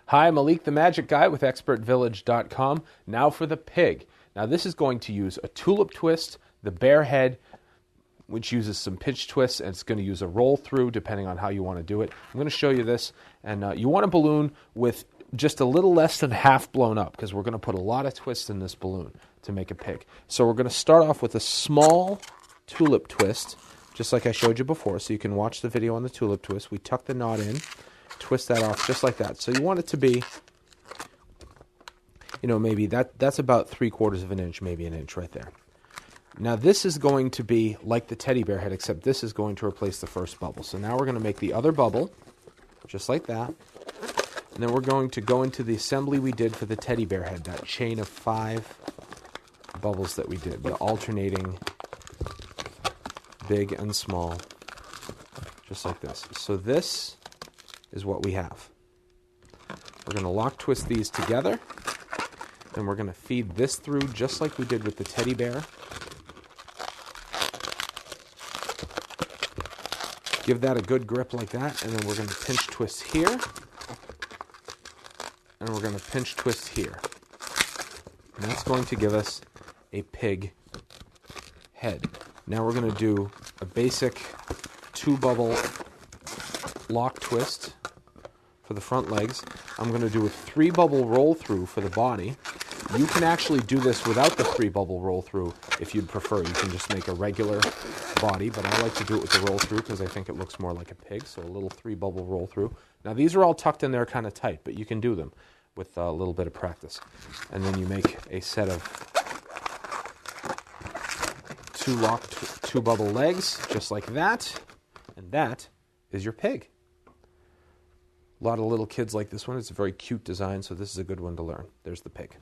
Hi, Malik the Magic Guy with ExpertVillage.com. Now for the pig. Now this is going to use a tulip twist, the bear head, which uses some pitch twists, and it's going to use a roll through depending on how you want to do it. I'm going to show you this, and you want a balloon with just a little less than half blown up because we're going to put a lot of twists in this balloon to make a pig. So we're going to start off with a small tulip twist, just like I showed you before, so you can watch the video on the tulip twist. We tuck the knot in, twist that off just like that. So you want it to be, maybe that's about 3/4 of an inch, maybe an inch right there. Now this is going to be like the teddy bear head, except this is going to replace the first bubble. So now we're going to make the other bubble, just like that. And then we're going to go into the assembly we did for the teddy bear head, that chain of 5 bubbles that we did, the alternating big and small, just like this. So this is what we have. We're going to lock twist these together, and we're going to feed this through just like we did with the teddy bear. Give that a good grip like that, and then we're going to pinch twist here, and we're going to pinch twist here. And that's going to give us a pig head. Now we're going to do a basic 2-bubble lock twist for the front legs. I'm going to do a 3-bubble roll through for the body. You can actually do this without the 3-bubble roll through if you'd prefer. You can just make a regular body, but I like to do it with the roll through because I think it looks more like a pig, so a little 3-bubble roll through. Now these are all tucked in there kind of tight, but you can do them with a little bit of practice. And then you make a set of 2 locked 2-bubble legs, just like that, and that is your pig. A lot of little kids like this one. It's a very cute design, so this is a good one to learn. There's the pig.